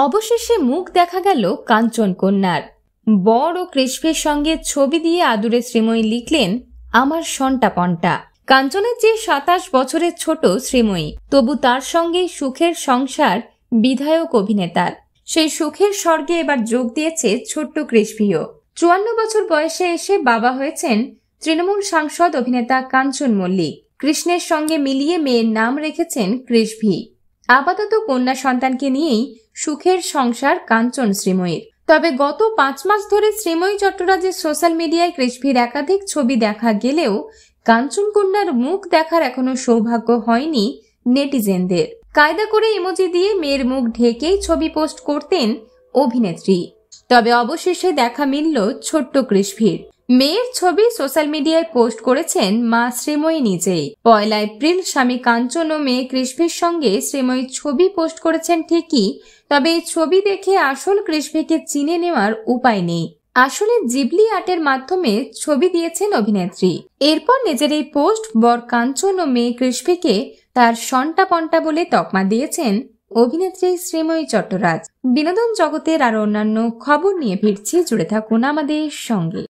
অবশেষে মুখ দেখা গেল কাঞ্চন কন্যার। বড় কৃষ্ণের সঙ্গে ছবি দিয়ে আদুরে শ্রীময়ী লিখলেন, আমার সন্টা পন্টা। কাঞ্চনের যে 27 বছরের ছোট শ্রীময়ী, তবু তার সঙ্গে সুখের সংসার বিধায়ক অভিনেতার। সেই সুখের স্বর্গে এবার যোগ দিয়েছে ছোট্ট কৃষ্ণও। 54 বছর বয়সে এসে বাবা হয়েছেন তৃণমূল সাংসদ অভিনেতা কাঞ্চন মল্লিক। কৃষ্ণের সঙ্গে মিলিয়ে মেয়ের নাম রেখেছেন কৃষ্ণভি। আপাতত কন্যা সন্তানকে নিয়েই সুখের সংসার কাঞ্চন শ্রীময়ীর। তবে গত 5 মাস ধরে শ্রীময়ী চট্টরাজের সোশ্যাল মিডিয়ায় কৃষ্ণভির একাধিক ছবি দেখা গেলেও কাঞ্চন কন্যার মুখ দেখার এখনো সৌভাগ্য হয়নি নেটিজেনদের। কায়দা করে ইমোজি দিয়ে মেয়ের মুখ ঢেকেই ছবি পোস্ট করতেন অভিনেত্রী। তবে অবশেষে দেখা মিলল ছোট্ট কৃষ্ণভির। মেয়ের ছবি সোশ্যাল মিডিয়ায় পোস্ট করেছেন মা শ্রীময়ী নিজেই। 1 এপ্রিল স্বামী কাঞ্চন ও মেয়ে কৃষ্ণভির সঙ্গে শ্রীময়ী ছবি পোস্ট করেছেন ঠিকই, তবে এই ছবি দেখে আসল কৃষ্ণভিকে চিনে নেওয়ার উপায় নেই। আসলে জিবলি আর্টের মাধ্যমে ছবি দিয়েছেন অভিনেত্রী। এরপর নিজের এই পোস্ট বর কাঞ্চন ও মেয়ে কৃষ্ণভিকে তার সন্টা পন্টা বলে তকমা দিয়েছেন অভিনেত্রী শ্রীময়ী চট্টরাজ। বিনোদন জগতের আরো অন্যান্য খবর নিয়ে ফিরছি, জুড়ে থাকুন আমাদের সঙ্গে।